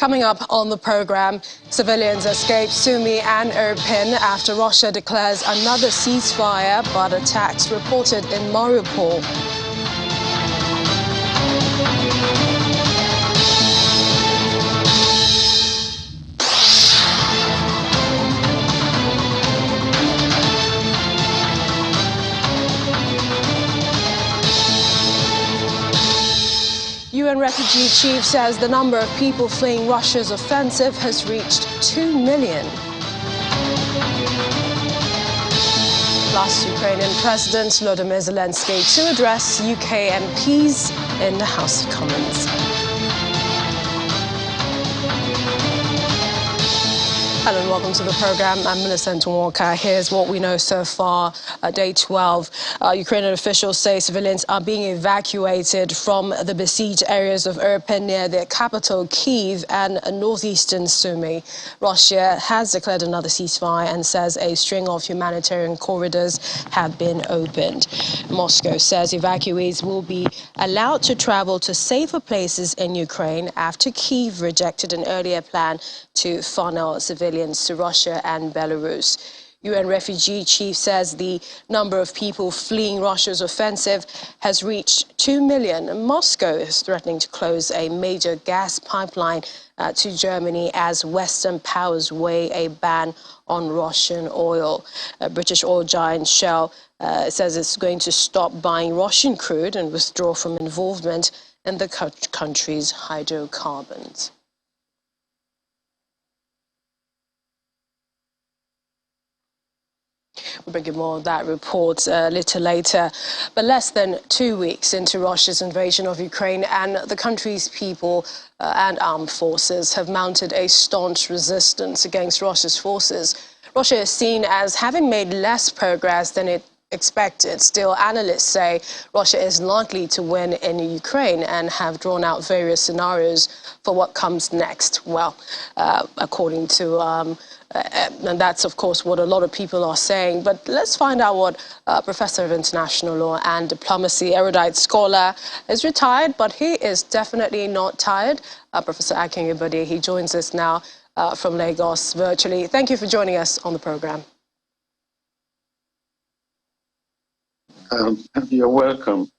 Coming up on the program, civilians escape Sumy and Irpin after Russia declares another ceasefire, but attacks reported in Mariupol. UN refugee chief says the number of people fleeing Russia's offensive has reached 2 million. Plus, Ukrainian President Volodymyr Zelensky to address UK MPs in the House of Commons. Hello and welcome to the program. I'm Millicent Walker. Here's what we know so far. Day 12. Ukrainian officials say civilians are being evacuated from the besieged areas of Irpin near the capital, Kyiv, and northeastern Sumy. Russia has declared another ceasefire and says a string of humanitarian corridors have been opened. Moscow says evacuees will be allowed to travel to safer places in Ukraine after Kyiv rejected an earlier plan to funnel civilians to Russia and Belarus. UN refugee chief says the number of people fleeing Russia's offensive has reached 2 million. Moscow is threatening to close a major gas pipeline to Germany as Western powers weigh a ban on Russian oil. British oil giant Shell says it's going to stop buying Russian crude and withdraw from involvement in the country's hydrocarbons. We'll bring you more of that report a little later. But less than 2 weeks into Russia's invasion of Ukraine, and the country's people and armed forces have mounted a staunch resistance against Russia's forces. Russia is seen as having made less progress than it expected. Still, analysts say Russia is likely to win in Ukraine and have drawn out various scenarios for what comes next. Well, according to and that's, of course, what a lot of people are saying. But let's find out what Professor of International Law and Diplomacy, erudite scholar, is retired, but he is definitely not tired. Professor Akin Ibode, he joins us now from Lagos virtually. Thank you for joining us on the program. You're welcome.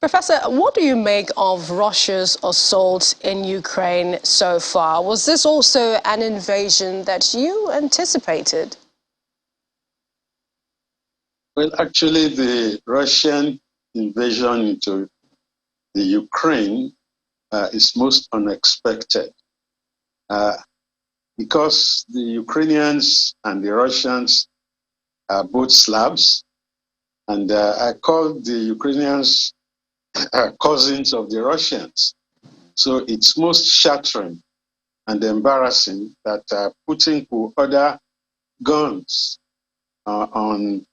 Professor, what do you make of Russia's assault in Ukraine so far? Was this also an invasion that you anticipated? Well, actually, the Russian invasion into the Ukraine is most unexpected because the Ukrainians and the Russians are both Slavs, and I call the Ukrainians cousins of the Russians. So it's most shattering and embarrassing that Putin could order guns on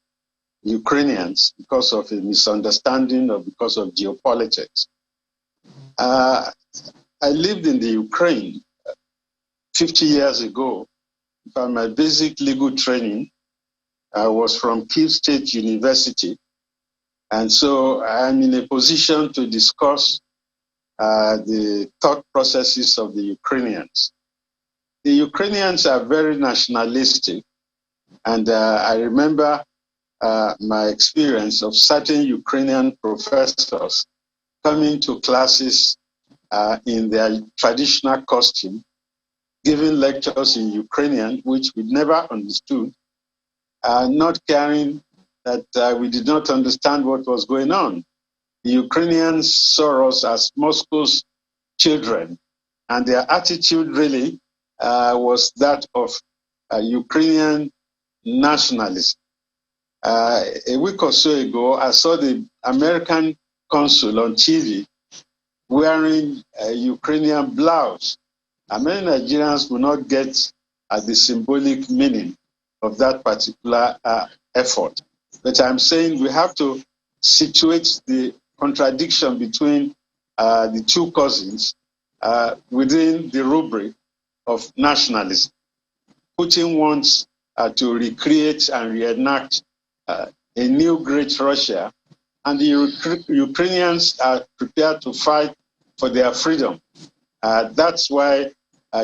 Ukrainians because of a misunderstanding or because of geopolitics. I lived in the Ukraine 50 years ago. For my basic legal training, I was from Kyiv State University. And so I'm in a position to discuss the thought processes of the Ukrainians. The Ukrainians are very nationalistic. And I remember my experience of certain Ukrainian professors coming to classes in their traditional costume, giving lectures in Ukrainian, which we never understood, not caring that we did not understand what was going on. The Ukrainians saw us as Moscow's children, and their attitude really was that of Ukrainian nationalism. A week or so ago, I saw the American consul on TV wearing a Ukrainian blouse. And many Nigerians will not get the symbolic meaning of that particular effort. But I'm saying we have to situate the contradiction between the two cousins within the rubric of nationalism. Putin wants to recreate and reenact a new great Russia, and the Ukrainians are prepared to fight for their freedom That's why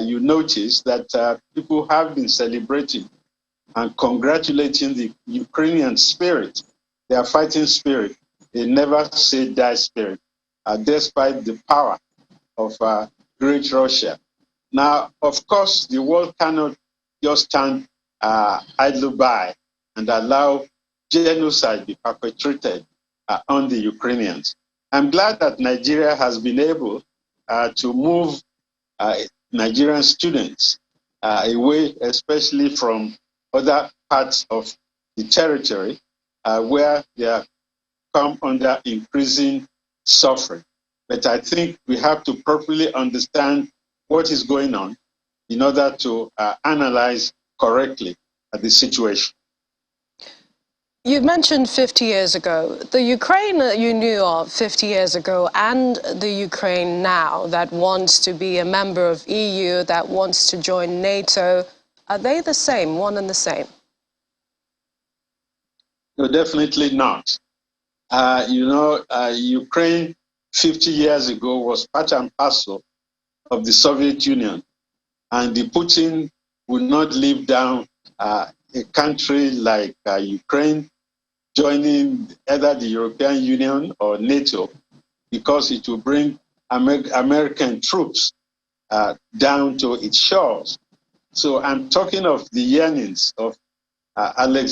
you notice that people have been celebrating and congratulating the Ukrainian spirit, their fighting spirit, a never say die spirit, despite the power of great Russia. Now, of course, the world cannot just stand idle by and allow genocide be perpetrated on the Ukrainians. I'm glad that Nigeria has been able to move Nigerian students away, especially from other parts of the territory where they have come under increasing suffering. But I think we have to properly understand what is going on in order to analyze correctly the situation. You mentioned 50 years ago. The Ukraine that you knew of 50 years ago and the Ukraine now that wants to be a member of EU, that wants to join NATO, are they the same, one and the same? No, definitely not. Ukraine 50 years ago was part and parcel of the Soviet Union, and the Putin would not leave down a country like Ukraine joining either the European Union or NATO because it will bring American troops down to its shores. So I'm talking of the yearnings of Vladimir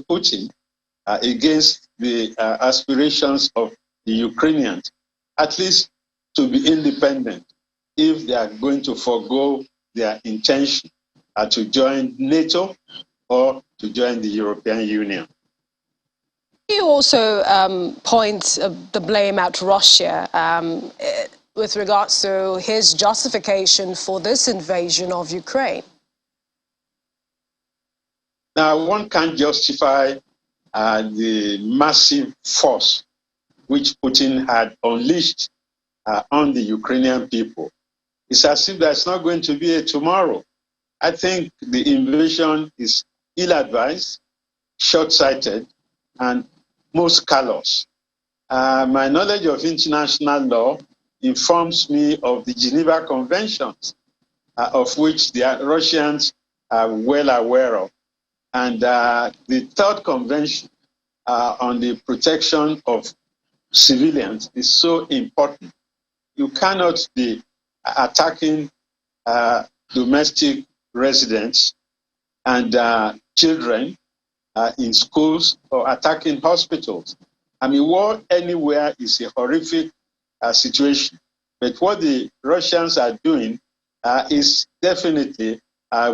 Putin against the aspirations of the Ukrainians, at least to be independent, if they are going to forego their intention to join NATO or to join the European Union. You also point the blame at Russia with regards to his justification for this invasion of Ukraine. Now, one can't justify the massive force which Putin had unleashed on the Ukrainian people. It's as if there's not going to be a tomorrow. I think the invasion is ill-advised, short-sighted, and most callous. My knowledge of international law informs me of the Geneva Conventions, of which the Russians are well aware of. And the third convention on the protection of civilians is so important. You cannot be attacking domestic residents and children in schools or attacking hospitals. I mean, war anywhere is a horrific situation. But what the Russians are doing is definitely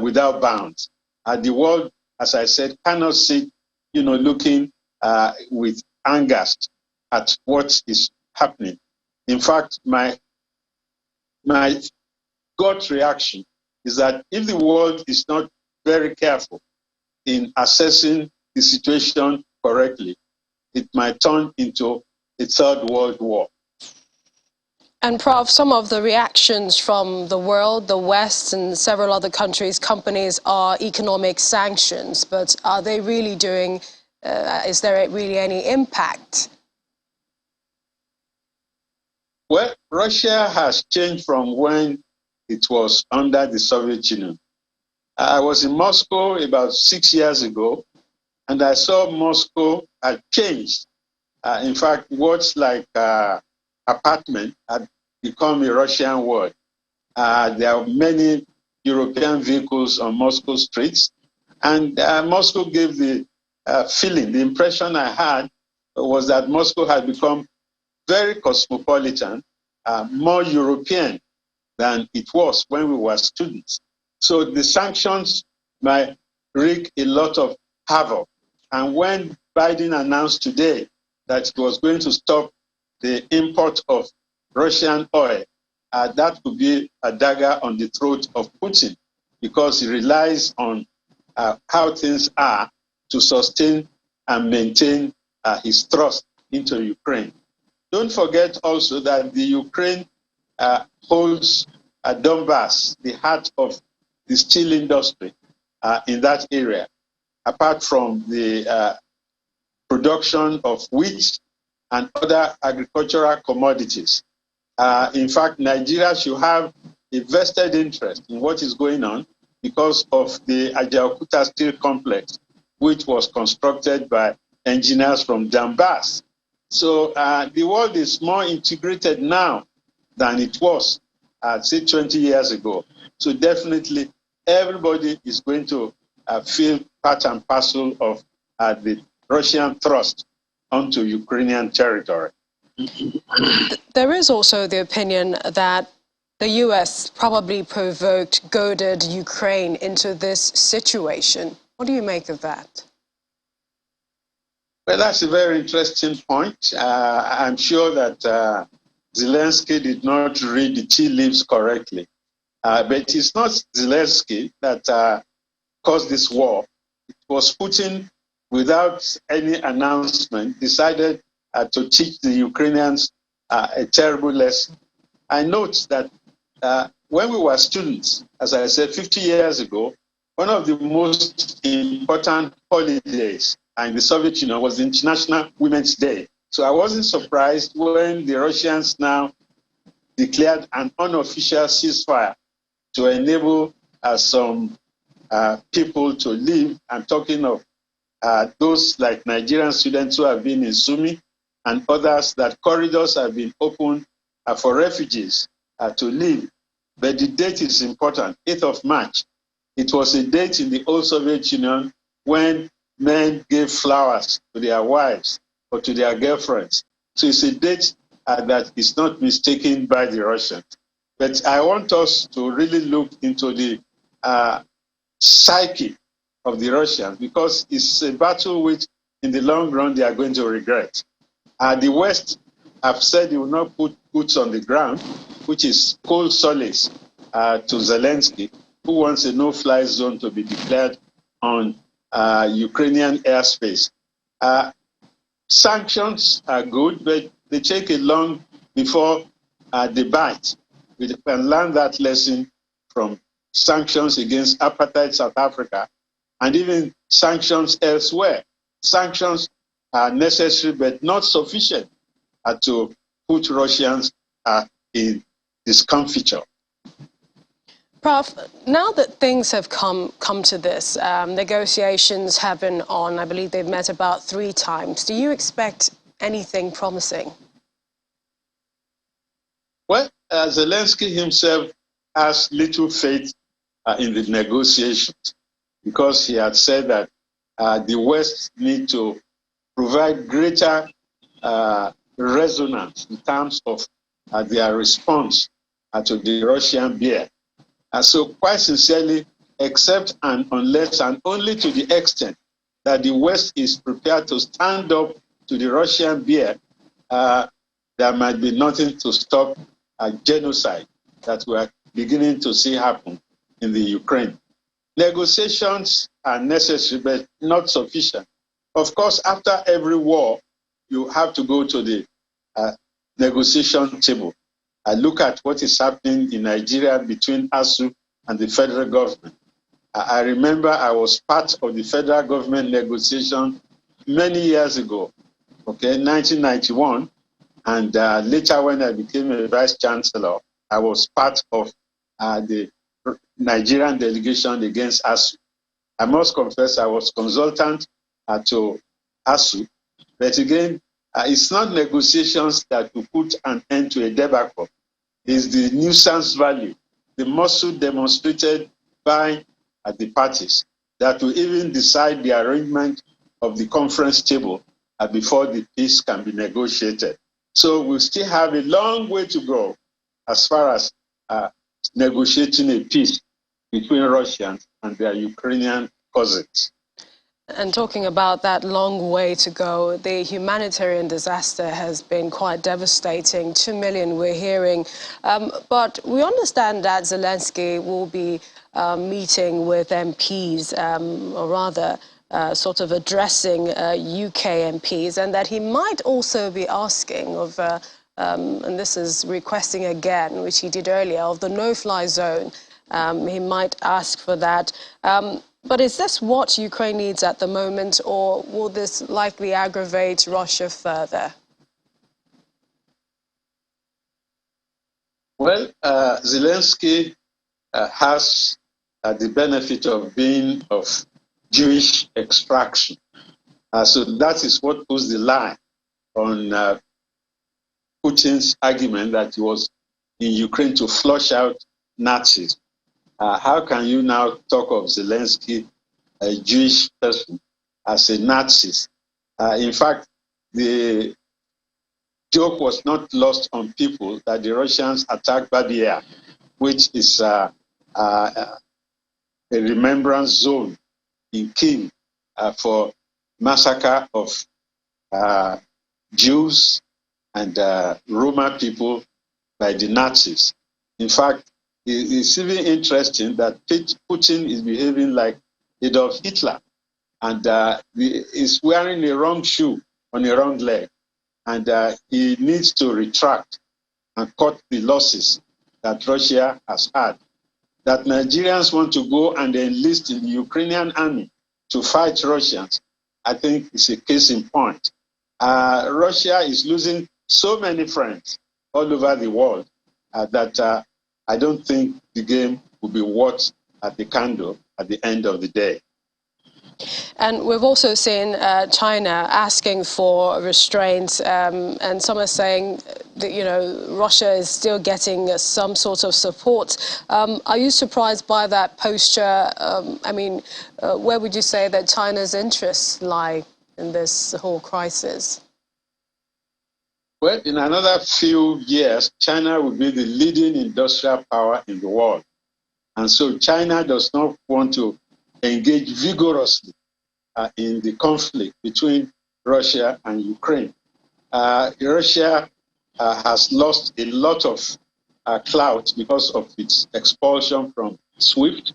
without bounds. The world, as I said, cannot sit, looking with angst at what is happening. In fact, my gut reaction is that if the world is not very careful in assessing the situation correctly, it might turn into a third world war. And Prof, some of the reactions from the world, the West and several other countries, companies are economic sanctions, but are they really doing, is there really any impact? Well, Russia has changed from when it was under the Soviet Union. I was in Moscow about 6 years ago, and I saw Moscow had changed. In fact, words like apartment had become a Russian word. There are many European vehicles on Moscow streets, and Moscow gave the feeling, the impression I had was that Moscow had become very cosmopolitan, more European than it was when we were students. So the sanctions might wreak a lot of havoc. And when Biden announced today that it was going to stop the import of Russian oil, that could be a dagger on the throat of Putin, because he relies on how things are to sustain and maintain his thrust into Ukraine. Don't forget also that the Ukraine holds Donbass, the heart of the steel industry in that area, apart from the production of wheat and other agricultural commodities. In fact, Nigeria should have a vested interest in what is going on because of the Ajaokuta Steel Complex, which was constructed by engineers from Donbass. So the world is more integrated now than it was, say, 20 years ago. So definitely, everybody is going to feel part and parcel of the Russian thrust onto Ukrainian territory. There is also the opinion that the US probably provoked, goaded Ukraine into this situation. What do you make of that? Well, that's a very interesting point. I'm sure that Zelensky did not read the tea leaves correctly. But it's not Zelensky that caused this war. It was Putin, without any announcement, decided to teach the Ukrainians a terrible lesson. I note that when we were students, as I said, 50 years ago, one of the most important holidays in the Soviet Union was the International Women's Day. So I wasn't surprised when the Russians now declared an unofficial ceasefire to enable some people to leave. I'm talking of those like Nigerian students who have been in Sumi and others, that corridors have been opened for refugees to leave. But the date is important, 8th of March. It was a date in the old Soviet Union when men gave flowers to their wives or to their girlfriends. So it's a date that is not mistaken by the Russians. But I want us to really look into the psyche of the Russians, because it's a battle which in the long run they are going to regret. The West have said they will not put boots on the ground, which is cold solace to Zelensky, who wants a no-fly zone to be declared on Ukrainian airspace. Sanctions are good, but they take it long before they bite. We can learn that lesson from sanctions against apartheid South Africa and even sanctions elsewhere. Sanctions are necessary but not sufficient to put Russians in discomfiture. Prof, now that things have come to this, negotiations have been on, I believe they've met about 3 times. Do you expect anything promising? Well, Zelensky himself has little faith in the negotiations, because he had said that the West need to provide greater resonance in terms of their response to the Russian bear. So quite sincerely, except and unless and only to the extent that the West is prepared to stand up to the Russian bear, there might be nothing to stop a genocide that we are beginning to see happen in the Ukraine. Negotiations are necessary, but not sufficient. Of course, after every war, you have to go to the negotiation table. Look at what is happening in Nigeria between ASU and the federal government. I remember I was part of the federal government negotiation many years ago, okay, 1991. And later when I became a vice chancellor, I was part of the Nigerian delegation against ASU. I must confess I was consultant to ASU, but again, it's not negotiations that will put an end to a debacle. It's the nuisance value, the muscle demonstrated by the parties that will even decide the arrangement of the conference table before the peace can be negotiated. So we still have a long way to go as far as negotiating a peace between Russians and their Ukrainian cousins. And talking about that long way to go, the humanitarian disaster has been quite devastating. 2 million we're hearing. But we understand that Zelensky will be meeting with MPs, or rather sort of addressing UK MPs, and that he might also be asking of, and this is requesting again, which he did earlier, of the no-fly zone. He might ask for that. But is this what Ukraine needs at the moment, or will this likely aggravate Russia further? Well, Zelensky has the benefit of being of Jewish extraction. So that is what puts the lie on Putin's argument that he was in Ukraine to flush out Nazis. How can you now talk of Zelensky, a Jewish person, as a Nazi? In fact, the joke was not lost on people that the Russians attacked Babia, which is a remembrance zone in Kyiv for massacre of Jews and Roma people by the Nazis. In fact, it's even interesting that Putin is behaving like Adolf Hitler, and is wearing the wrong shoe on the wrong leg, and he needs to retract and cut the losses that Russia has had. That Nigerians want to go and enlist in the Ukrainian army to fight Russians, I think is a case in point. Russia is losing so many friends all over the world that I don't think the game will be worth the candle at the end of the day. And we've also seen China asking for restraints, and some are saying that, you know, Russia is still getting some sort of support. Are you surprised by that posture? I mean, where would you say that China's interests lie in this whole crisis? Well, in another few years, China will be the leading industrial power in the world. And so China does not want to engage vigorously in the conflict between Russia and Ukraine. Russia has lost a lot of clout because of its expulsion from SWIFT,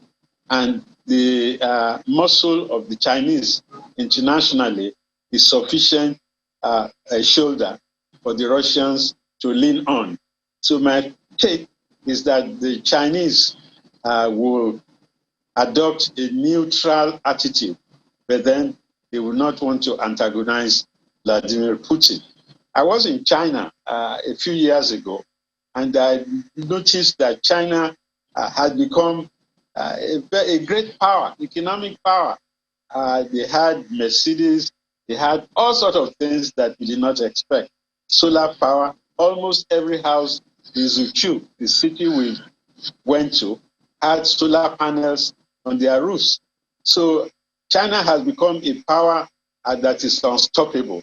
and the muscle of the Chinese internationally is sufficient a shoulder for the Russians to lean on. So my take is that the Chinese will adopt a neutral attitude, but then they will not want to antagonize Vladimir Putin. I was in China a few years ago, and I noticed that China had become a great power, economic power. They had Mercedes, they had all sorts of things that we did not expect. Solar power, almost every house in Zhuqiu, the city we went to, had solar panels on their roofs. So China has become a power that is unstoppable.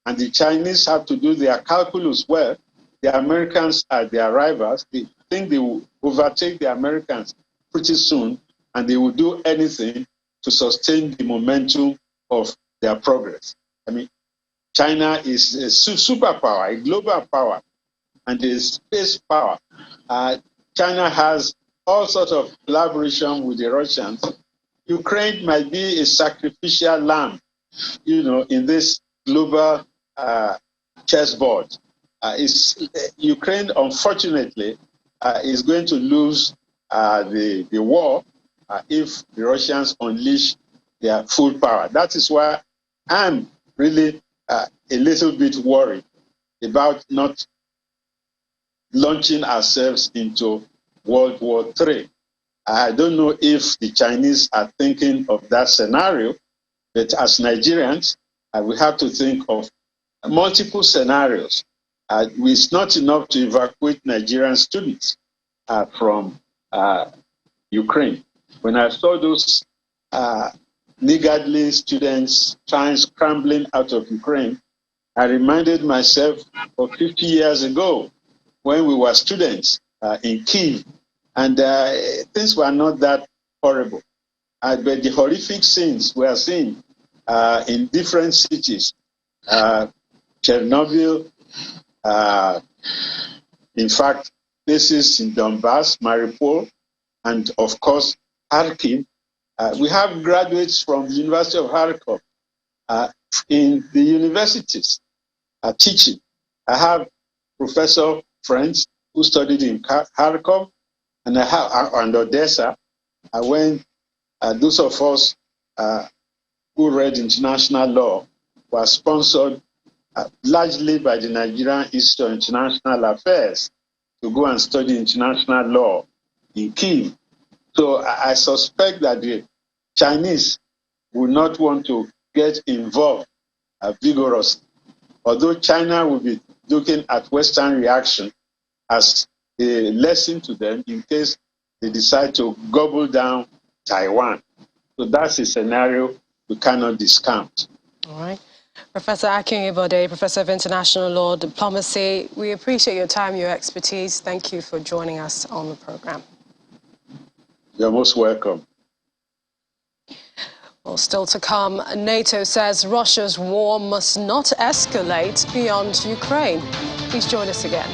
And the Chinese have to do their calculus well. The Americans are their rivals. They think they will overtake the Americans pretty soon, and they will do anything to sustain the momentum of their progress. I mean, China is a superpower, a global power, and a space power. China has all sorts of collaboration with the Russians. Ukraine might be a sacrificial lamb, you know, in this global chessboard. Ukraine, unfortunately, is going to lose the war if the Russians unleash their full power. That is why I'm really a little bit worried about not launching ourselves into World War III. I don't know if the Chinese are thinking of that scenario, but as Nigerians, we have to think of multiple scenarios. It's not enough to evacuate Nigerian students from Ukraine. When I saw those niggardly students scrambling out of Ukraine, I reminded myself of 50 years ago when we were students in Kyiv, and things were not that horrible. But the horrific scenes we are seeing in different cities, Chernobyl, in fact, places in Donbass, Mariupol, and of course, Kharkiv. We have graduates from the University of Kharkov in the universities teaching. I have professor friends who studied in Kharkov and Odessa. When those of us who read international law were sponsored largely by the Nigerian Institute of International Affairs to go and study international law in Kyiv. So I suspect that the Chinese will not want to get involved vigorously, although China will be looking at Western reaction as a lesson to them in case they decide to gobble down Taiwan. So that's a scenario we cannot discount. All right. Professor Akin Ibode, Professor of International Law, Diplomacy, we appreciate your time, your expertise. Thank you for joining us on the program. You're most welcome. Well, still to come, NATO says Russia's war must not escalate beyond Ukraine. Please join us again.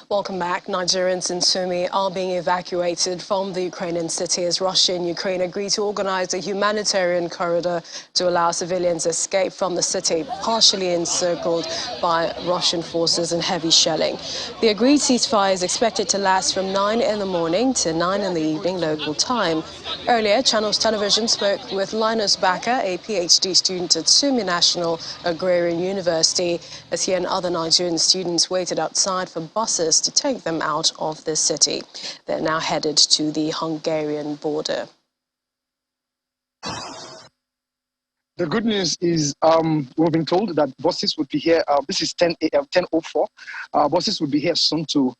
Welcome back. Nigerians in Sumi are being evacuated from the Ukrainian city as Russia and Ukraine agree to organize a humanitarian corridor to allow civilians escape from the city, partially encircled by Russian forces and heavy shelling. The agreed ceasefire is expected to last from 9 in the morning to 9 in the evening local time. Earlier, Channels Television spoke with Linus Bakker, a PhD student at Sumi National Agrarian University, as he and other Nigerian students waited outside for buses to take them out of the city. They're now headed to the Hungarian border. The good news is we've been told that buses would be here. This is 10:04. Buses would be here soon to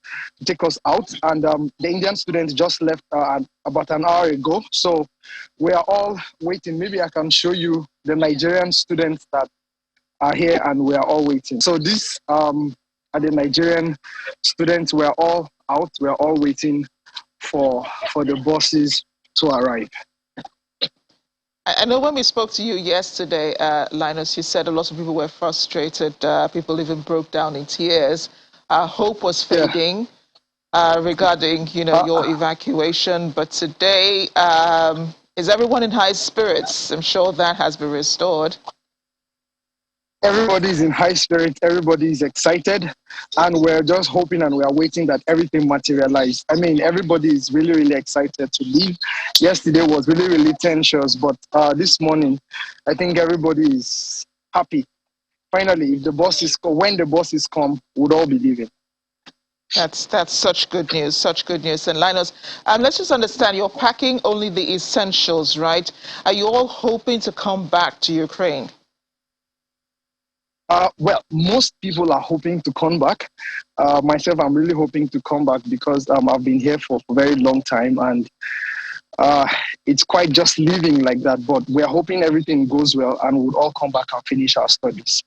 take us out. And the Indian students just left about an hour ago. So we are all waiting. Maybe I can show you the Nigerian students that are here and we are all waiting. So this are the Nigerian students. We are all out. We are all waiting for the buses to arrive. I know when we spoke to you yesterday, Linus, you said a lot of people were frustrated. People even broke down in tears. Hope was fading regarding, your evacuation. But today, is everyone in high spirits? I'm sure that has been restored. Everybody is in high spirits. Everybody is excited. And we're just hoping and we are waiting that everything materializes. I mean, everybody is really, really excited to leave. Yesterday was really, really tense, but this morning, I think everybody is happy. Finally, if the buses when the buses come, we'll all be leaving. That's such good news, such good news. And Linus, let's just understand, you're packing only the essentials, right? Are you all hoping to come back to Ukraine? Well, most people are hoping to come back. Myself, I'm really hoping to come back because I've been here for a very long time and it's quite just living like that. But we're hoping everything goes well and we'll all come back and finish our studies.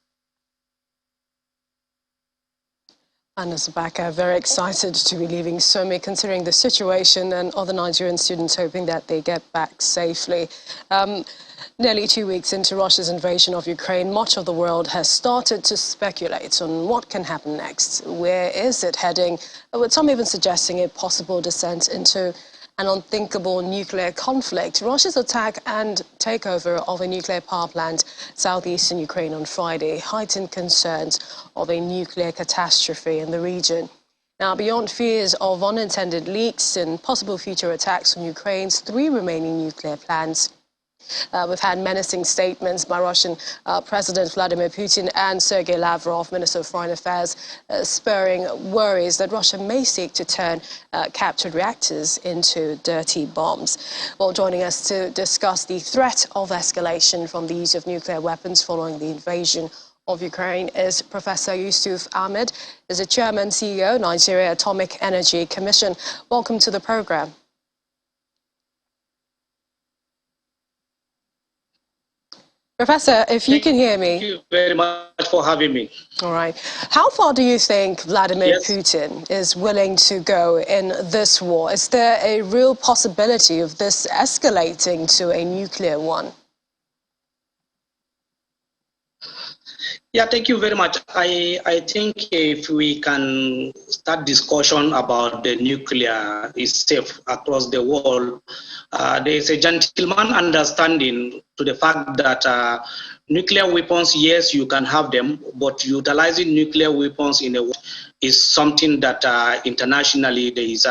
Linus Bakker, very excited to be leaving Sumi, considering the situation, and other Nigerian students hoping that they get back safely. Nearly 2 weeks into Russia's invasion of Ukraine, much of the world has started to speculate on what can happen next. Where is it heading? With some even suggesting a possible descent into an unthinkable nuclear conflict. Russia's attack and takeover of a nuclear power plant southeastern Ukraine on Friday heightened concerns of a nuclear catastrophe in the region. Now, beyond fears of unintended leaks and possible future attacks on Ukraine's 3 remaining nuclear plants, we've had menacing statements by Russian President Vladimir Putin and Sergei Lavrov, Minister of Foreign Affairs, spurring worries that Russia may seek to turn captured reactors into dirty bombs. Well, joining us to discuss the threat of escalation from the use of nuclear weapons following the invasion of Ukraine is Professor Yusuf Ahmed, is the Chairman, CEO, Nigeria Atomic Energy Commission. Welcome to the program. Professor, if you can hear me. Thank you very much for having me. All right. How far do you think Vladimir Putin is willing to go in this war? Is there a real possibility of this escalating to a nuclear one? Yeah, thank you very much. I think if we can start discussion about the nuclear is safe across the world, there is a gentleman understanding to the fact that nuclear weapons, yes, you can have them, but utilizing nuclear weapons in a war is something that internationally there is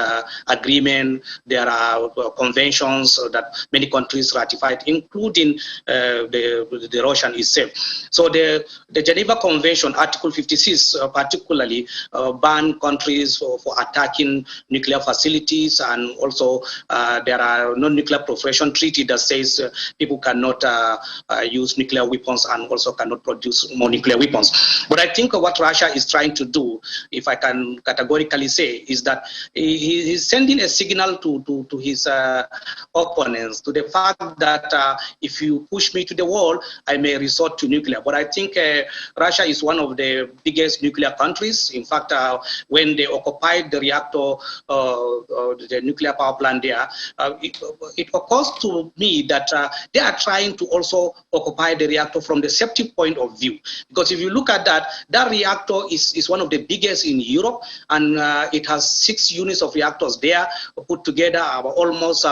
agreement, there are conventions that many countries ratified, including the Russian itself. So the Geneva Convention, Article 56, particularly ban countries for attacking nuclear facilities, and also there are non-nuclear proliferation treaty that says people cannot use nuclear weapons and also cannot produce more nuclear weapons. But I think what Russia is trying to do, if I can categorically say, is that he's sending a signal to his opponents, to the fact that if you push me to the wall, I may resort to nuclear. But I think Russia is one of the biggest nuclear countries. In fact, when they occupied the reactor, the nuclear power plant there, it occurs to me that they are trying to also occupy the reactor from the safety point of view. Because if you look at that, that reactor is one of the biggest in Europe, and it has 6 units of reactors there, put together almost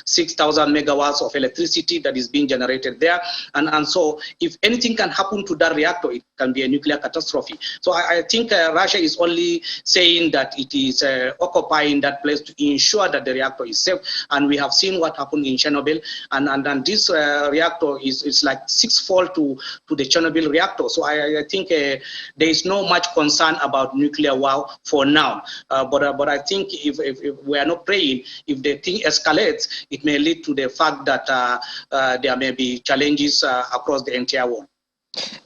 6,000 megawatts of electricity that is being generated there. And so if anything can happen to that reactor, it can be a nuclear catastrophe. So I think Russia is only saying that it is occupying that place to ensure that the reactor is safe. And we have seen what happened in Chernobyl, and this reactor is like 6-fold to the Chernobyl reactor. So I think there is no much concern about nuclear war for now. But I think if we are not praying, if the thing escalates, it may lead to the fact that there may be challenges across the entire world.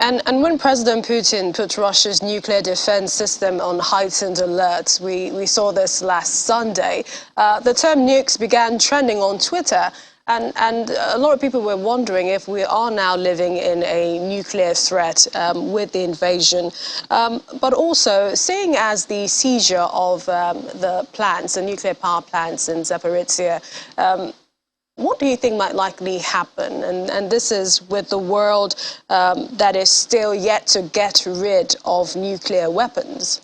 And when President Putin put Russia's nuclear defense system on heightened alert, we saw this last Sunday, the term nukes began trending on Twitter. And a lot of people were wondering if we are now living in a nuclear threat with the invasion. But also, seeing as the seizure of the plants, the nuclear power plants in Zaporizhzhia, what do you think might likely happen? And this is with the world that is still yet to get rid of nuclear weapons.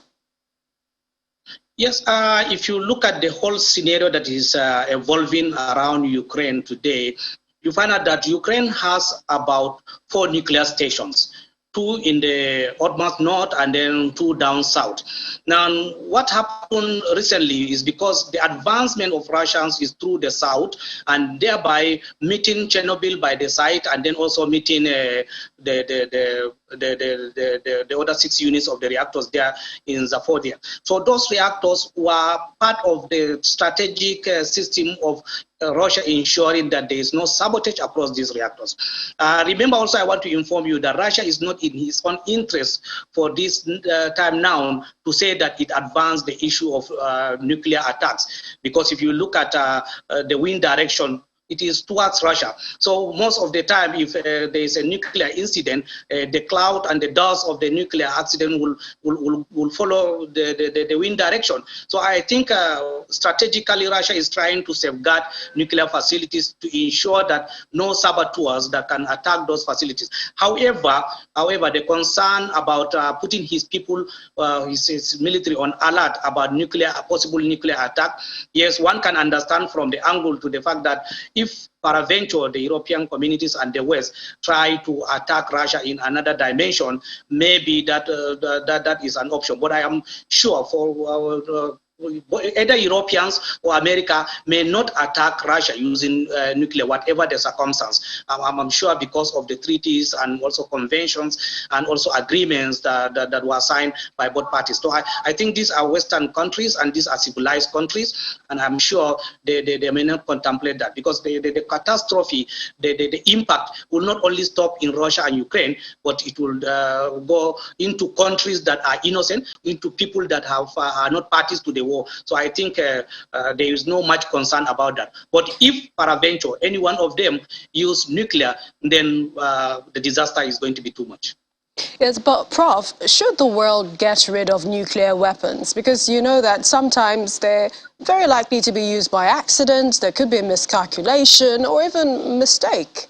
Yes, if you look at the whole scenario that is evolving around Ukraine today, you find out that Ukraine has about 4 nuclear stations, 2 in the utmost north and then 2 down south. Now, what happened recently is because the advancement of Russians is through the south, and thereby meeting Chernobyl by the side, and then also meeting the other 6 units of the reactors there in Zaporizhzhia. So those reactors were part of the strategic system of Russia ensuring that there is no sabotage across these reactors. Remember also, I want to inform you that Russia is not in his own interest for this time now to say that it advanced the issue of nuclear attacks. Because if you look at the wind direction, it is towards Russia. So most of the time, if there is a nuclear incident, the cloud and the dust of the nuclear accident will follow the wind direction. So I think strategically Russia is trying to safeguard nuclear facilities to ensure that no saboteurs that can attack those facilities. However, the concern about putting his people, his military on alert about possible nuclear attack, yes, one can understand from the angle to the fact that if peradventure the European communities and the West try to attack Russia in another dimension, maybe that is an option. But I am sure for either Europeans or America may not attack Russia using nuclear, whatever the circumstance. I'm sure because of the treaties and also conventions and also agreements that were signed by both parties. So I think these are Western countries and these are civilized countries, and I'm sure they may not contemplate that, because the catastrophe, the impact will not only stop in Russia and Ukraine, but it will go into countries that are innocent, into people that are not parties to the war. So I think there is no much concern about that. But if peradventure any one of them use nuclear, then the disaster is going to be too much. Yes, but Prof, should the world get rid of nuclear weapons? Because you know that sometimes they're very likely to be used by accident, there could be a miscalculation or even mistake.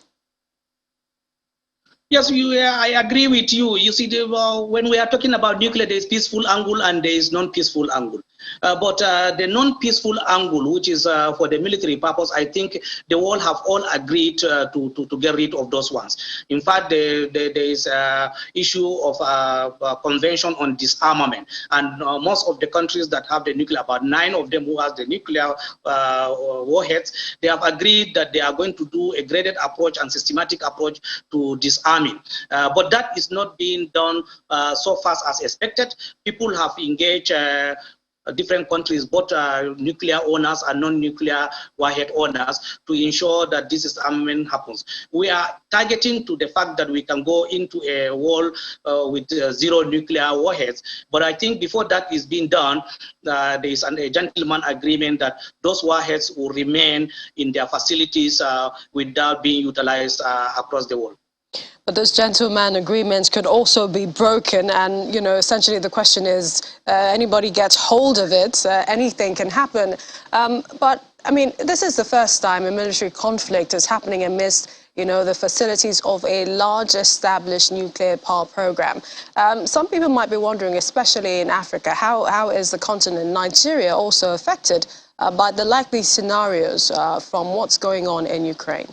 Yes, I agree with you. You see, when we are talking about nuclear, there is peaceful angle and there is non-peaceful angle. But the non-peaceful angle, which is for the military purpose, I think the world have all agreed to get rid of those ones. In fact, there is issue of convention on disarmament, and most of the countries that have the nuclear, about 9 of them who has the nuclear warheads, they have agreed that they are going to do a graded approach and systematic approach to disarmament. But that is not being done so fast as expected. People have engaged different countries, both nuclear owners and non-nuclear warhead owners, to ensure that this disarmament happens. We are targeting to the fact that we can go into a world with 0 nuclear warheads. But I think before that is being done, there is a gentleman agreement that those warheads will remain in their facilities without being utilized across the world. But those gentleman agreements could also be broken, and essentially the question is, anybody gets hold of it, anything can happen. But I mean, this is the first time a military conflict is happening amidst the facilities of a large established nuclear power program. Some people might be wondering, especially in Africa, how is the continent, Nigeria, also affected by the likely scenarios from what's going on in Ukraine?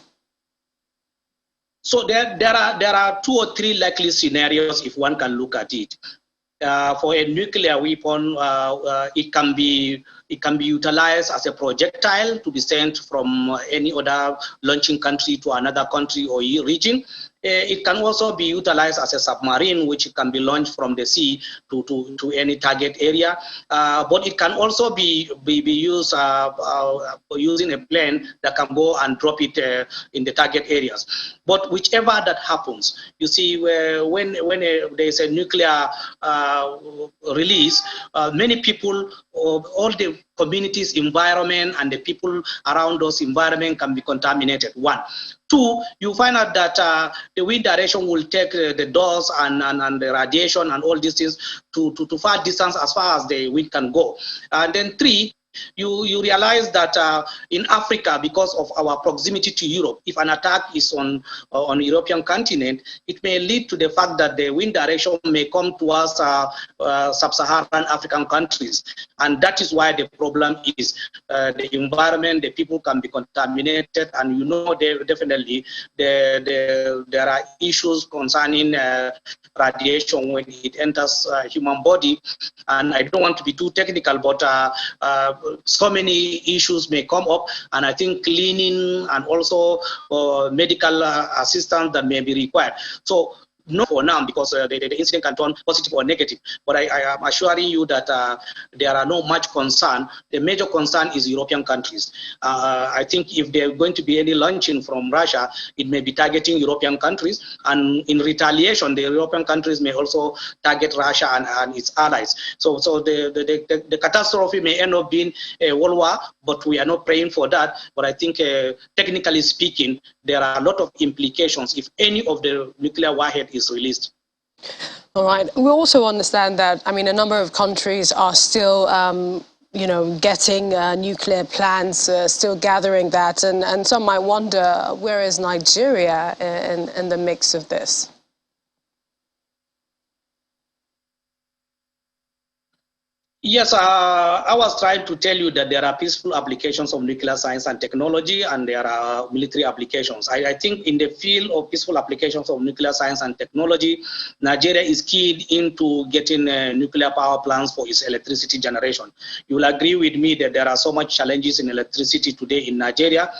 So there are 2 or 3 likely scenarios if one can look at it. For a nuclear weapon, it can be utilized as a projectile to be sent from any other launching country to another country or region. It can also be utilized as a submarine, which can be launched from the sea to any target area. But it can also be used using a plane that can go and drop it in the target areas. But whichever that happens, you see, when there is a nuclear release, many people, all the communities, environment, and the people around those environment can be contaminated. 1. 2, you find out that the wind direction will take the dust and the radiation and all these things to far distance as far as the wind can go. And then 3, you realize that in Africa, because of our proximity to Europe, if an attack is on European continent, it may lead to the fact that the wind direction may come towards sub-Saharan African countries. And that is why the problem is the environment, the people can be contaminated, and definitely there are issues concerning radiation when it enters human body. And I don't want to be too technical, but so many issues may come up, and I think cleaning and also medical assistance that may be required. So not for now, because the incident can turn positive or negative. But I am assuring you that there are no much concern. The major concern is European countries. I think if there are going to be any launching from Russia, it may be targeting European countries. And in retaliation, the European countries may also target Russia and its allies. So the catastrophe may end up being a world war, but we are not praying for that. But I think technically speaking, there are a lot of implications if any of the nuclear warhead is released. All right. We also understand that, I mean, a number of countries are still, getting nuclear plans, still gathering that. And some might wonder, where is Nigeria in the mix of this? Yes, I was trying to tell you that there are peaceful applications of nuclear science and technology, and there are military applications. I think in the field of peaceful applications of nuclear science and technology, Nigeria is keyed into getting nuclear power plants for its electricity generation. You will agree with me that there are so much challenges in electricity today in Nigeria.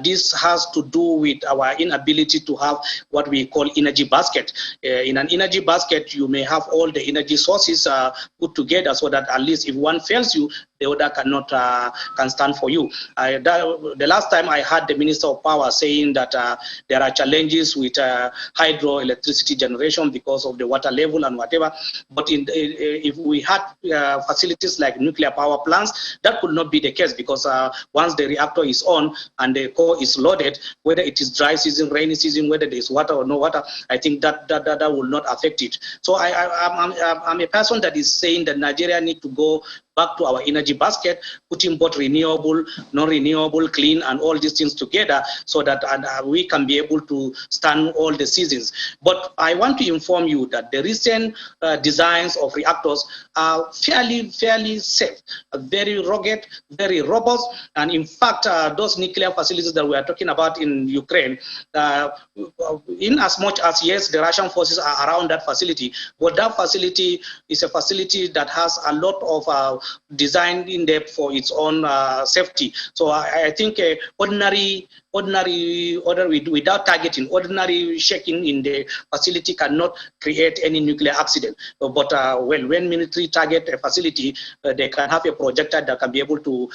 This has to do with our inability to have what we call energy basket. In an energy basket, you may have all the energy sources put together so that at least if one fails you, the other can stand for you. The last time I heard the Minister of Power saying that there are challenges with hydroelectricity generation because of the water level and whatever. But if we had facilities like nuclear power plants, that could not be the case, because once the reactor is on and the core is loaded, whether it is dry season, rainy season, whether there is water or no water, I think that will not affect it. So I'm a person that is saying that Nigeria need to go back to our energy basket, putting both renewable, non-renewable, clean, and all these things together so that we can be able to stand all the seasons. But I want to inform you that the recent designs of reactors are fairly safe, very rugged, very robust, and in fact, those nuclear facilities that we are talking about in Ukraine, in as much as, yes, the Russian forces are around that facility, but that facility is a facility that has a lot of design in depth for its own safety. So I think without targeting, ordinary shaking in the facility cannot create any nuclear accident. But when military target a facility, they can have a projectile that can be able to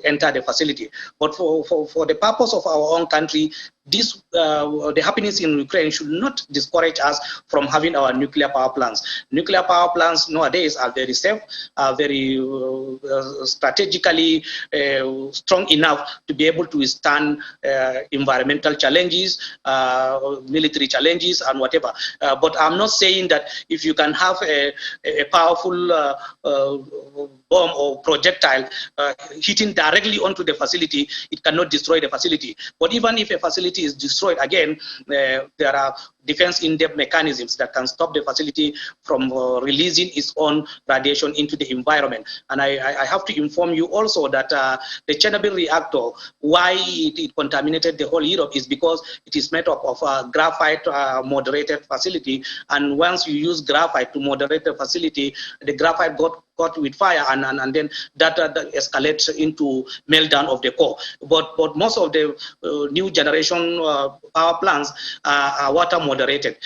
enter the facility. But for the purpose of our own country, this the happenings in Ukraine should not discourage us from having our nuclear power plants. Nuclear power plants nowadays are very safe, are very strategically strong enough to be able to withstand environmental challenges, military challenges, and whatever. But I'm not saying that if you can have a powerful bomb or projectile hitting directly onto the facility, it cannot destroy the facility. But even if a facility is destroyed, again, there are defense in-depth mechanisms that can stop the facility from releasing its own radiation into the environment. And I have to inform you also that the Chernobyl reactor, why it contaminated the whole Europe is because it is made up of a graphite moderated facility. And once you use graphite to moderate the facility, the graphite got with fire, and then that escalates into meltdown of the core. But most of the new generation power plants are water moderated.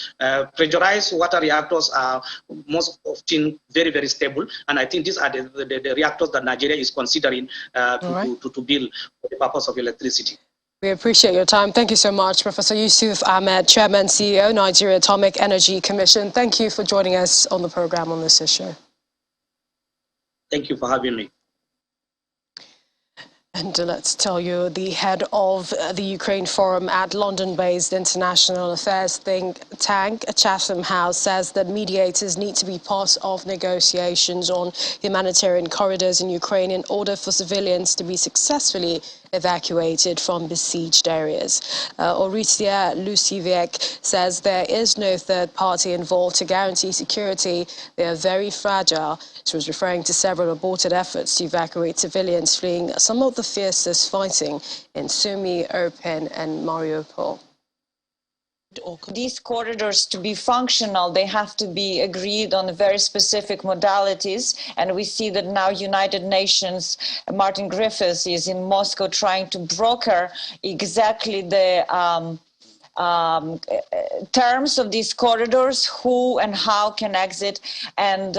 Pressurized water reactors are most often very, very stable, and I think these are the reactors that Nigeria is considering to build for the purpose of electricity. We appreciate your time. Thank you so much, Professor Yusuf Ahmed, Chairman, CEO, Nigeria Atomic Energy Commission. Thank you for joining us on the program on this issue. Thank you for having me. And let's tell you, the head of the Ukraine Forum at London-based International Affairs think tank, Chatham House, says that mediators need to be part of negotiations on humanitarian corridors in Ukraine in order for civilians to be successfully evacuated from besieged areas. Auritia Lucivec says there is no third party involved to guarantee security. They are very fragile. She was referring to several aborted efforts to evacuate civilians fleeing some of the fiercest fighting in Sumy, Irpin and Mariupol. These corridors, to be functional, they have to be agreed on very specific modalities. And we see that now United Nations, Martin Griffiths is in Moscow trying to broker exactly the terms of these corridors, who and how can exit. And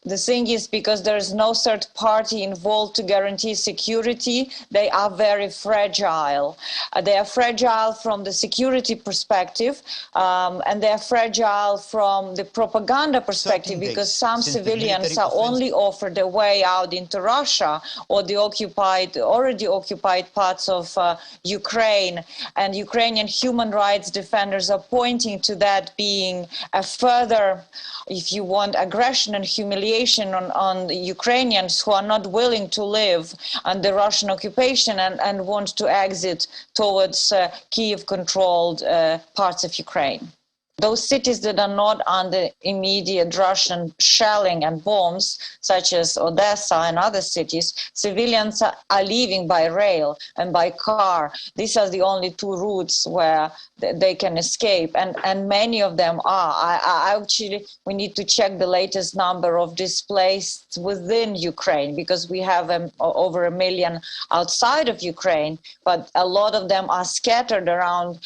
the thing is, because there is no third party involved to guarantee security, they are very fragile. They are fragile from the security perspective, and they are fragile from the propaganda perspective, because some civilians are only offered a way out into Russia or the already occupied parts of Ukraine. And Ukrainian human rights defenders are pointing to that being a further, if you want, aggression and humiliation on the Ukrainians who are not willing to live under Russian occupation and want to exit towards Kiev-controlled parts of Ukraine. Those cities that are not under immediate Russian shelling and bombs, such as Odessa and other cities, civilians are leaving by rail and by car. These are the only two routes where they can escape, and many of them are. Actually, we need to check the latest number of displaced within Ukraine, because we have over 1 million outside of Ukraine, but a lot of them are scattered around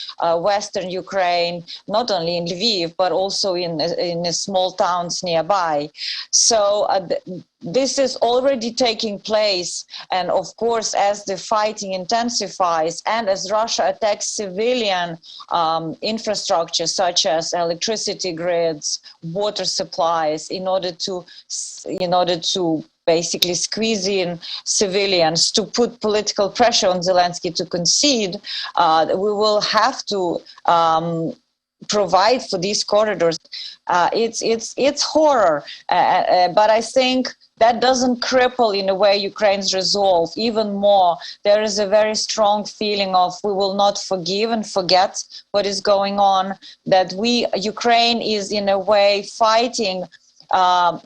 Western Ukraine, not only in Lviv, but also in small towns nearby. So this is already taking place. And of course, as the fighting intensifies and as Russia attacks civilian infrastructure, such as electricity grids, water supplies, in order to basically squeeze in civilians, to put political pressure on Zelensky to concede, we will have to provide for these corridors. It's horror, but I think that doesn't cripple in a way Ukraine's resolve even more. There is a very strong feeling of we will not forgive and forget what is going on, that Ukraine is in a way fighting.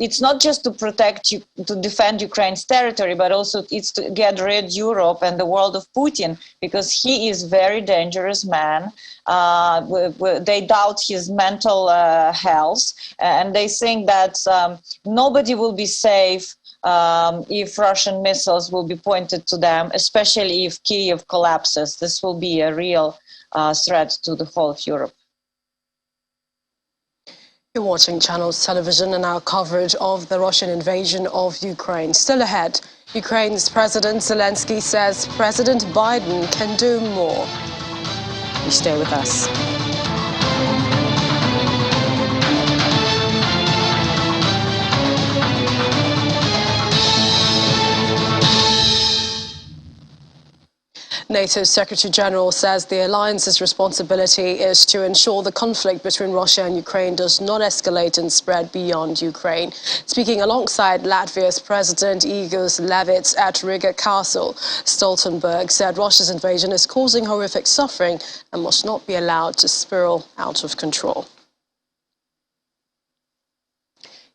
It's not just to to defend Ukraine's territory, but also it's to get rid Europe and the world of Putin, because he is a very dangerous man. They doubt his mental health, and they think that nobody will be safe if Russian missiles will be pointed to them, especially if Kyiv collapses. This will be a real threat to the whole of Europe. You're watching Channels Television and our coverage of the Russian invasion of Ukraine. Still ahead, Ukraine's President Zelensky says President Biden can do more. You stay with us. NATO's Secretary General says the alliance's responsibility is to ensure the conflict between Russia and Ukraine does not escalate and spread beyond Ukraine. Speaking alongside Latvia's President Igors Levits at Riga Castle, Stoltenberg said Russia's invasion is causing horrific suffering and must not be allowed to spiral out of control.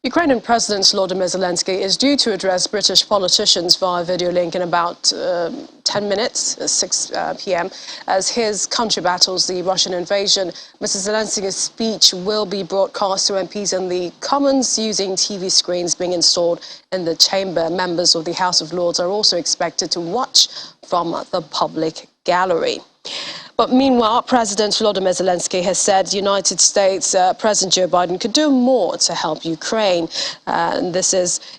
Ukrainian President Volodymyr Zelensky is due to address British politicians via video link in about 10 minutes, 6 p.m. As his country battles the Russian invasion. Mr. Zelensky's speech will be broadcast to MPs in the Commons using TV screens being installed in the chamber. Members of the House of Lords are also expected to watch from the public gallery. But meanwhile, President Volodymyr Zelensky has said the United States President Joe Biden could do more to help Ukraine. And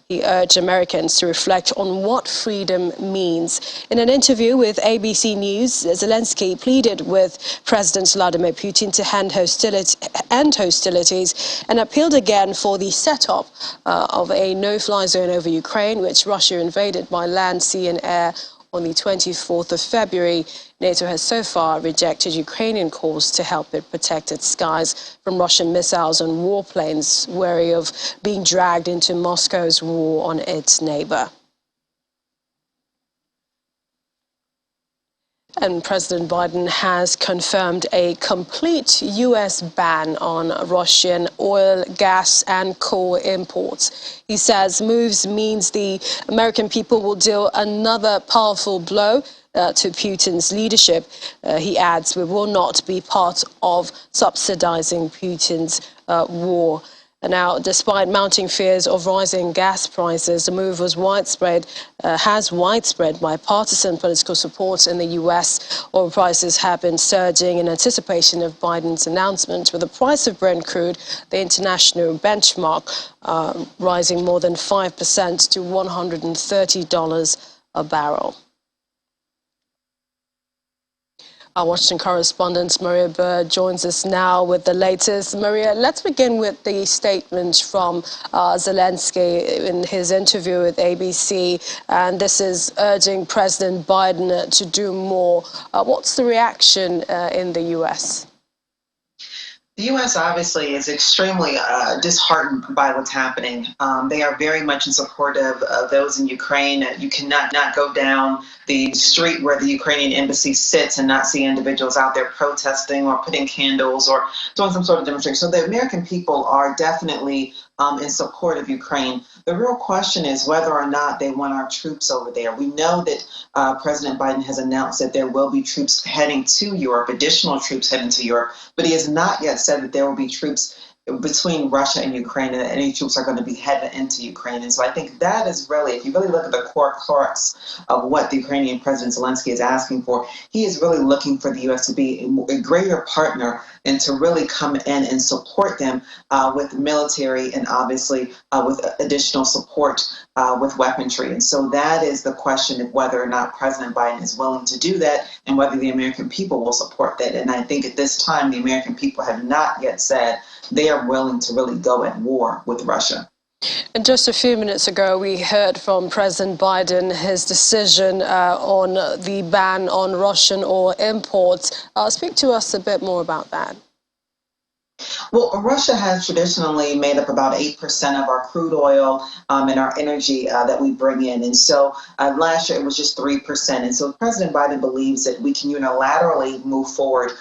he urged Americans to reflect on what freedom means. In an interview with ABC News, Zelensky pleaded with President Vladimir Putin to end hostilities and appealed again for the setup of a no-fly zone over Ukraine, which Russia invaded by land, sea and air on the 24th of February. NATO has so far rejected Ukrainian calls to help it protect its skies from Russian missiles and warplanes, wary of being dragged into Moscow's war on its neighbor. And President Biden has confirmed a complete U.S. ban on Russian oil, gas and coal imports. He says moves means the American people will deal another powerful blow to Putin's leadership. He adds, we will not be part of subsidizing Putin's war. Now, despite mounting fears of rising gas prices, the move has widespread bipartisan political support in the U.S. Oil prices have been surging in anticipation of Biden's announcement, with the price of Brent crude, the international benchmark, rising more than 5% to $130 a barrel. Our Washington correspondent Maria Bird joins us now with the latest. Maria, let's begin with the statement from Zelensky in his interview with ABC. And this is urging President Biden to do more. What's the reaction in the U.S.? The U.S. obviously is extremely disheartened by what's happening. They are very much in support of those in Ukraine. You cannot not go down the street where the Ukrainian embassy sits and not see individuals out there protesting or putting candles or doing some sort of demonstration. So the American people are definitely in support of Ukraine. The real question is whether or not they want our troops over there. We know that President Biden has announced that there will be troops heading to Europe, additional troops heading to Europe, but he has not yet said that there will be troops between Russia and Ukraine and that any troops are going to be headed into Ukraine. And so I think that is really, if you really look at the core crux of what the Ukrainian President Zelensky is asking for, he is really looking for the U.S. to be a greater partner and to really come in and support them with military and obviously with additional support with weaponry. And so that is the question of whether or not President Biden is willing to do that and whether the American people will support that. And I think at this time, the American people have not yet said they are willing to really go at war with Russia. And just a few minutes ago, we heard from President Biden his decision on the ban on Russian oil imports. Speak to us a bit more about that. Well, Russia has traditionally made up about 8% of our crude oil and our energy that we bring in. And so last year it was just 3%. And so President Biden believes that we can unilaterally move forward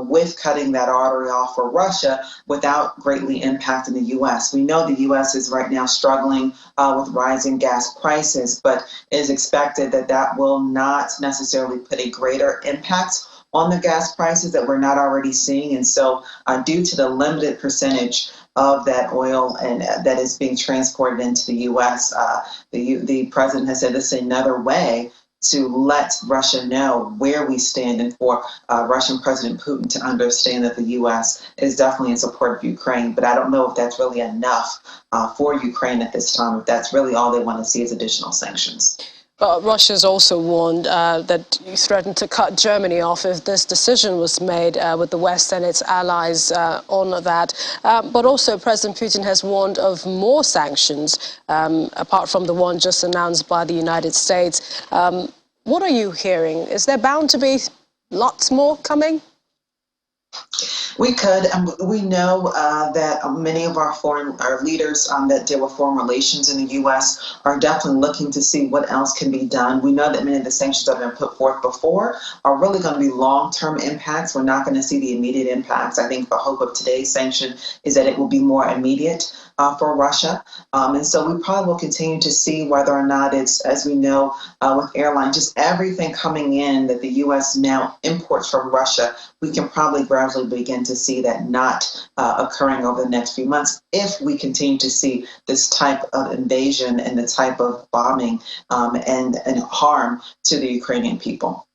with cutting that artery off for Russia without greatly impacting the U.S. We know the U.S. is right now struggling with rising gas prices, but it is expected that that will not necessarily put a greater impact on the gas prices that we're not already seeing. And so due to the limited percentage of that oil and that is being transported into the U.S., the president has said this is another way to let Russia know where we stand, and for Russian President Putin to understand that the U.S. is definitely in support of Ukraine. But I don't know if that's really enough for Ukraine at this time, if that's really all they want to see is additional sanctions. But Russia's also warned that you threatened to cut Germany off if this decision was made with the West and its allies on that. But also President Putin has warned of more sanctions, apart from the one just announced by the United States. What are you hearing? Is there bound to be lots more coming? We could. We know that many of our leaders that deal with foreign relations in the U.S. are definitely looking to see what else can be done. We know that many of the sanctions that have been put forth before are really going to be long-term impacts. We're not going to see the immediate impacts. I think the hope of today's sanction is that it will be more immediate for Russia. And so we probably will continue to see whether or not it's, as we know, with airlines, just everything coming in that the U.S. now imports from Russia, we can probably gradually begin to see that not occurring over the next few months if we continue to see this type of invasion and the type of bombing and harm to the Ukrainian people.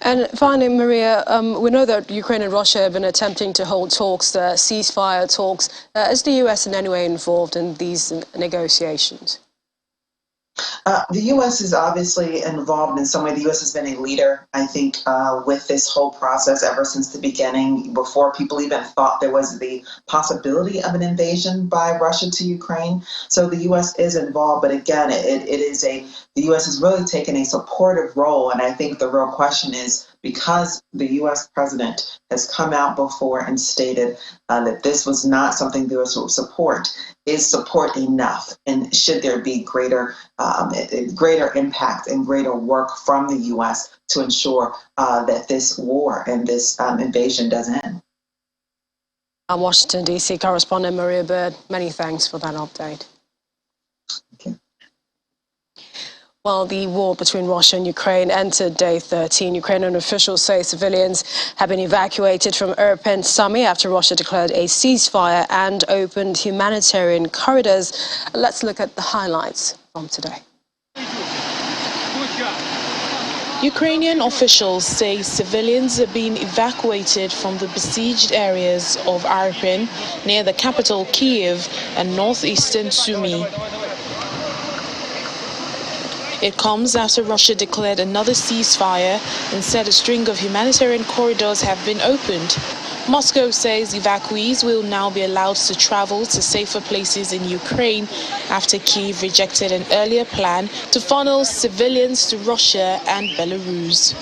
And finally, Maria, we know that Ukraine and Russia have been attempting to hold talks, ceasefire talks. Is the U.S. in any way involved in these negotiations? The U.S. is obviously involved in some way. The U.S. has been a leader, I think, with this whole process ever since the beginning, before people even thought there was the possibility of an invasion by Russia to Ukraine. So the U.S. is involved, but again, the U.S. has really taken a supportive role, and I think the real question is, because the U.S. president has come out before and stated that this was not something the U.S. will support, is support enough? And should there be greater impact and greater work from the U.S. to ensure that this war and this invasion does end? Our Washington, D.C. correspondent Maria Bird, many thanks for that update. Okay. Well, the war between Russia and Ukraine entered day 13. Ukrainian officials say civilians have been evacuated from Irpin, Sumy, after Russia declared a ceasefire and opened humanitarian corridors. Let's look at the highlights from today. Ukrainian officials say civilians are being evacuated from the besieged areas of Irpin, near the capital Kyiv, and northeastern Sumy. It comes after Russia declared another ceasefire and said a string of humanitarian corridors have been opened. Moscow says evacuees will now be allowed to travel to safer places in Ukraine after Kyiv rejected an earlier plan to funnel civilians to Russia and Belarus.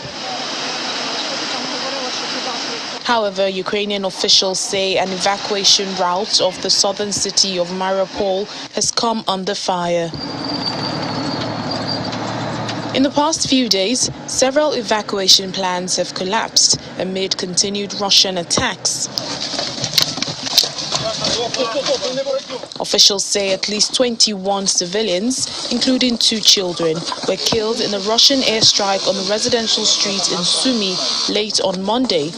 However, Ukrainian officials say an evacuation route of the southern city of Mariupol has come under fire. In the past few days, several evacuation plans have collapsed amid continued Russian attacks. Officials say at least 21 civilians, including 2 children, were killed in a Russian airstrike on a residential street in Sumy late on Monday.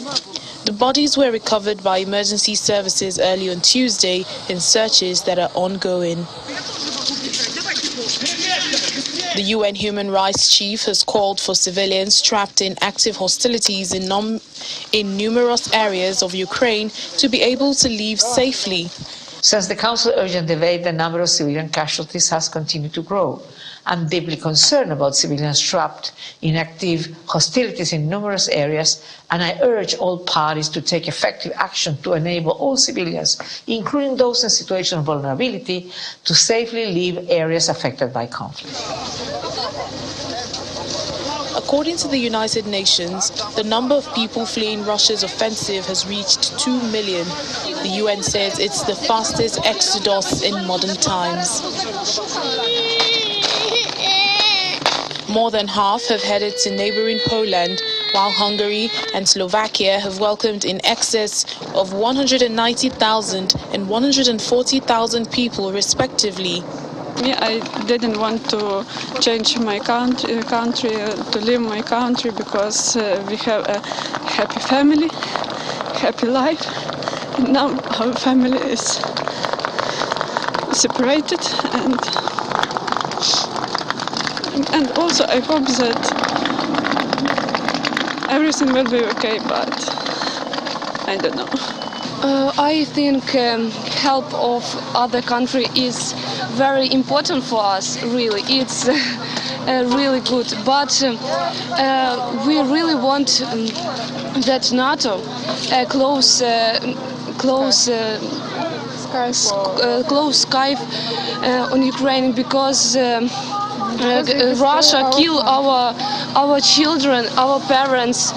The bodies were recovered by emergency services early on Tuesday in searches that are ongoing. The UN Human Rights Chief has called for civilians trapped in active hostilities in numerous areas of Ukraine to be able to leave safely. Since the Council urgent debate, the number of civilian casualties has continued to grow. I'm deeply concerned about civilians trapped in active hostilities in numerous areas, and I urge all parties to take effective action to enable all civilians, including those in situations of vulnerability, to safely leave areas affected by conflict. According to the United Nations, the number of people fleeing Russia's offensive has reached 2 million. The UN says it's the fastest exodus in modern times. More than half have headed to neighboring Poland, while Hungary and Slovakia have welcomed in excess of 190,000 and 140,000 people respectively. I didn't want to change my country, to leave my country, because we have a happy family, happy life. And now our family is separated, and also I hope that everything will be okay, but I don't know. I think help of other country is very important for us, really. It's really good, but we really want that NATO close Skype on Ukraine, because Russia kill our children, our parents.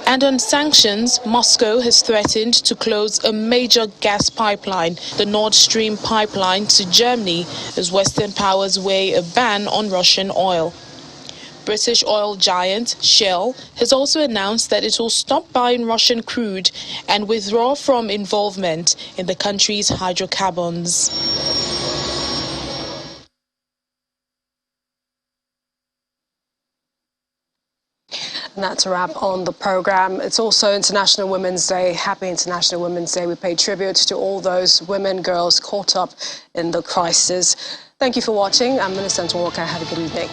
And on sanctions, Moscow has threatened to close a major gas pipeline, the Nord Stream pipeline, to Germany, as Western powers weigh a ban on Russian oil. British oil giant Shell has also announced that it will stop buying Russian crude and withdraw from involvement in the country's hydrocarbons. And that's a wrap on the program. It's also International Women's Day. Happy International Women's Day. We pay tribute to all those women, girls caught up in the crisis. Thank you for watching. I'm Millicent Walker. Have a good evening.